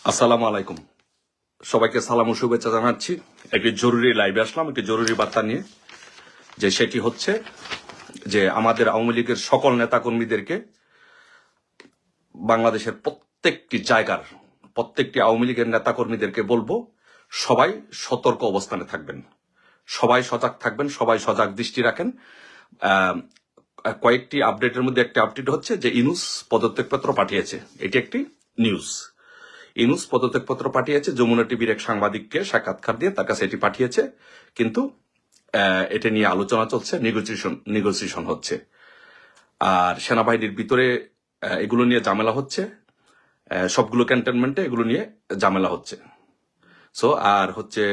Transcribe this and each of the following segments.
আসসালামু আলাইকুম। সবাইকে সালাম ও শুভেচ্ছা জানাচ্ছি। একটি জরুরি লাইভে আসলাম, একটি জরুরি বার্তা নিয়ে, যে সেটি হচ্ছে যে আমাদের আওয়ামী লীগের সকল নেতাকর্মীদেরকে বাংলাদেশের প্রত্যেকটি জায়গার প্রত্যেকটি আওয়ামী লীগের নেতাকর্মীদেরকে বলবো, সবাই সতর্ক অবস্থানে থাকবেন, সবাই সজাগ থাকবেন, সবাই সজাগ দৃষ্টি রাখেন। কয়েকটি আপডেটের মধ্যে একটি আপডেট হচ্ছে যে ইউনূস পদত্যাগপত্র পাঠিয়েছে। এটি একটি নিউজ। ইউনূস পদত্যাগপত্র পাঠিয়েছে, যমুনা টিভির এক সাংবাদিককে সাক্ষাৎকার দিয়ে তার কাছে এটি পাঠিয়েছে, কিন্তু এটা নিয়ে আলোচনা চলছে, নেগোসিয়েশন হচ্ছে। আর সেনাবাহিনীর ভিতরে এগুলো নিয়ে ঝামেলা হচ্ছে, সবগুলো ক্যান্টনমেন্টে এগুলো নিয়ে ঝামেলা হচ্ছে। সো আর হচ্ছে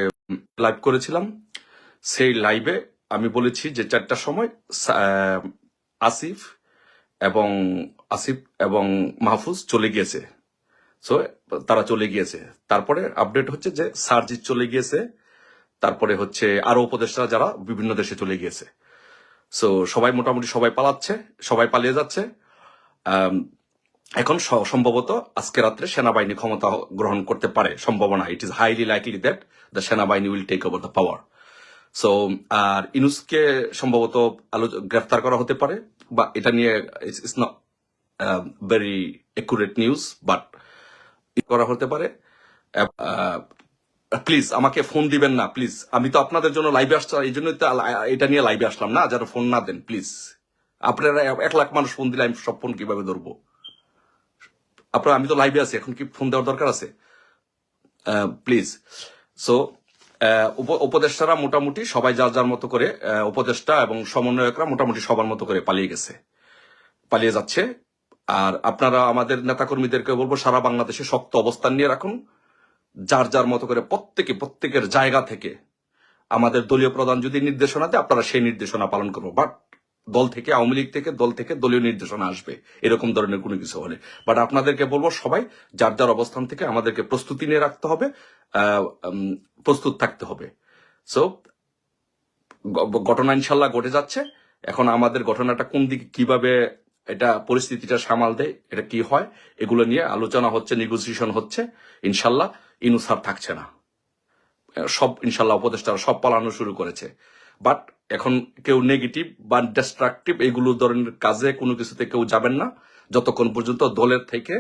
লাইভ করেছিলাম, সেই লাইভে আমি বলেছি যে 4টার সময় আসিফ এবং মাহফুজ চলে গিয়েছে। সো তারা চলে গিয়েছে। তারপরে আপডেট হচ্ছে যে সার্জিৎ চলে গিয়েছে, তারপরে হচ্ছে আরো উপদেষ্টা যারা বিভিন্ন দেশে চলে গিয়েছে। সো সবাই মোটামুটি সবাই পালাচ্ছে, সবাই পালিয়ে যাচ্ছে। এখন সম্ভবত আজকে রাত্রে সেনাবাহিনী ক্ষমতা গ্রহণ করতে পারে, সম্ভাবনা। It is highly likely that the সেনাবাহিনী will take over the power. So আর ইউনূসকে সম্ভবত গ্রেফতার করা হতে পারে, বা এটা নিয়ে it's not very accurate news, but করা হতে পারে। প্লিজ আমাকে ফোন দিবেন না, প্লিজ। আমি তো আপনাদের জন্য লাইভে আসছি, এই জন্যই তো এটা নিয়ে লাইভে আসলাম না, যারা ফোন না দেন প্লিজ। আপনারা 1 লাখ মানুষ ফোন দিলে আমি সব ফোন কিভাবে ধরবো? আপনারা, আমি তো লাইভে আছি, এখন কি ফোন দেওয়ার দরকার আছে? প্লিজ। সো উপদেষ্টারা মোটামুটি সবাই যার যার মতো করে, উপদেষ্টা এবং সমন্বয়করা মোটামুটি সবার মতো করে পালিয়ে যাচ্ছে। আর আপনারা আমাদের নেতাকর্মীদেরকে বলবো, সারা বাংলাদেশে শক্ত অবস্থান নিয়ে রাখুন, যার যার মতো করে প্রত্যেকের জায়গা থেকে আমাদের দলীয় প্রধান যদি নির্দেশনা দেয়, আপনারা সেই নির্দেশনা পালন করবো। বাট দল থেকে, আওয়ামী লীগ থেকে, দল থেকে দলীয় নির্দেশনা আসবে এরকম ধরনের কোনো কিছু হলে, বাট আপনাদেরকে বলবো সবাই যার যার অবস্থান থেকে আমাদেরকে প্রস্তুতি নিয়ে রাখতে হবে, প্রস্তুত থাকতে হবে। সো ঘটনা ইনশাল্লাহ ঘটে যাচ্ছে। এখন আমাদের ঘটনাটা কোন দিকে, কিভাবে এটা পরিস্থিতিটা সামাল দেয়, এটা কি হয়, এগুলো নিয়ে আলোচনা হচ্ছে, নেগোসিয়েশন হচ্ছে। ইনশাল্লাহ ইউনূস আর থাকছে না, সব ইনশাল্লাহ উপদেষ্টারা সব পালানো শুরু করেছে। বাট এখন কেউ নেগেটিভ বা ডিস্ট্রাকটিভ এগুলো ধরনের কাজে কোনো কিছুতে কেউ যাবেন না, যতক্ষণ পর্যন্ত দলের থেকে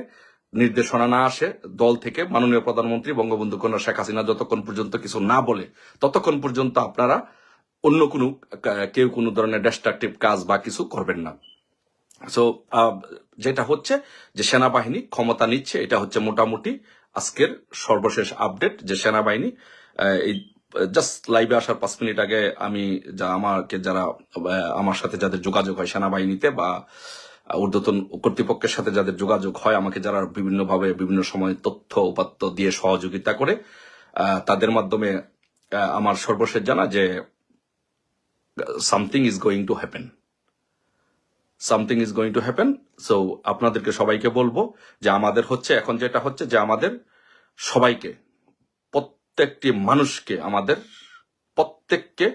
নির্দেশনা না আসে, দল থেকে মাননীয় প্রধানমন্ত্রী বঙ্গবন্ধু কন্যা শেখ হাসিনা যতক্ষণ পর্যন্ত কিছু না বলে, ততক্ষণ পর্যন্ত আপনারা অন্য কেউ কোনো ধরনের ডিস্ট্রাকটিভ কাজ বা কিছু করবেন না। সো যেটা হচ্ছে যে সেনাবাহিনী ক্ষমতা নিচ্ছে, এটা হচ্ছে মোটামুটি আজকের সর্বশেষ আপডেট, যে সেনাবাহিনী এই জাস্ট লাইভে আসার 5 মিনিট আগে আমি যারা আমার সাথে যাদের যোগাযোগ হয় সেনাবাহিনীতে বা ঊর্ধ্বতন কর্তৃপক্ষের সাথে যাদের যোগাযোগ হয়, আমাকে যারা বিভিন্নভাবে বিভিন্ন সময় তথ্য উপাত্ত দিয়ে সহযোগিতা করে, তাদের মাধ্যমে আমার সর্বশেষ জানা যে something is going to happen. So আপনাদেরকে সবাইকে বলবো যে আমাদের হচ্ছে এখন যেটা হচ্ছে যে আমাদের সবাইকে, প্রত্যেকটি মানুষকে, আমাদের প্রত্যেককে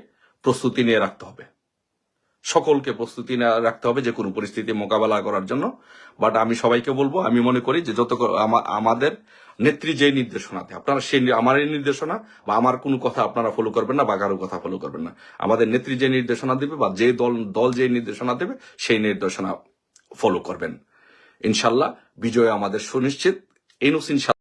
প্রস্তুতি নিয়ে রাখতে হবে, সকলকে প্রস্তুতি নিয়ে রাখতে হবে যে কোনো পরিস্থিতি মোকাবেলা করার জন্য। বাট আমি সবাইকে বলবো, আমি মনে করি যে আমাদের নেত্রী যে নির্দেশনা দেয়, আপনারা সেই আমার এই নির্দেশনা বা আমার কোনো কথা আপনারা ফলো করবেন না, বা কারো কথা ফলো করবেন না। আমাদের নেত্রী যে নির্দেশনা দেবে বা যে দল যে নির্দেশনা দেবে, সেই নির্দেশনা ফলো করবেন। ইনশাল্লাহ বিজয় আমাদের সুনিশ্চিত। ইউনূস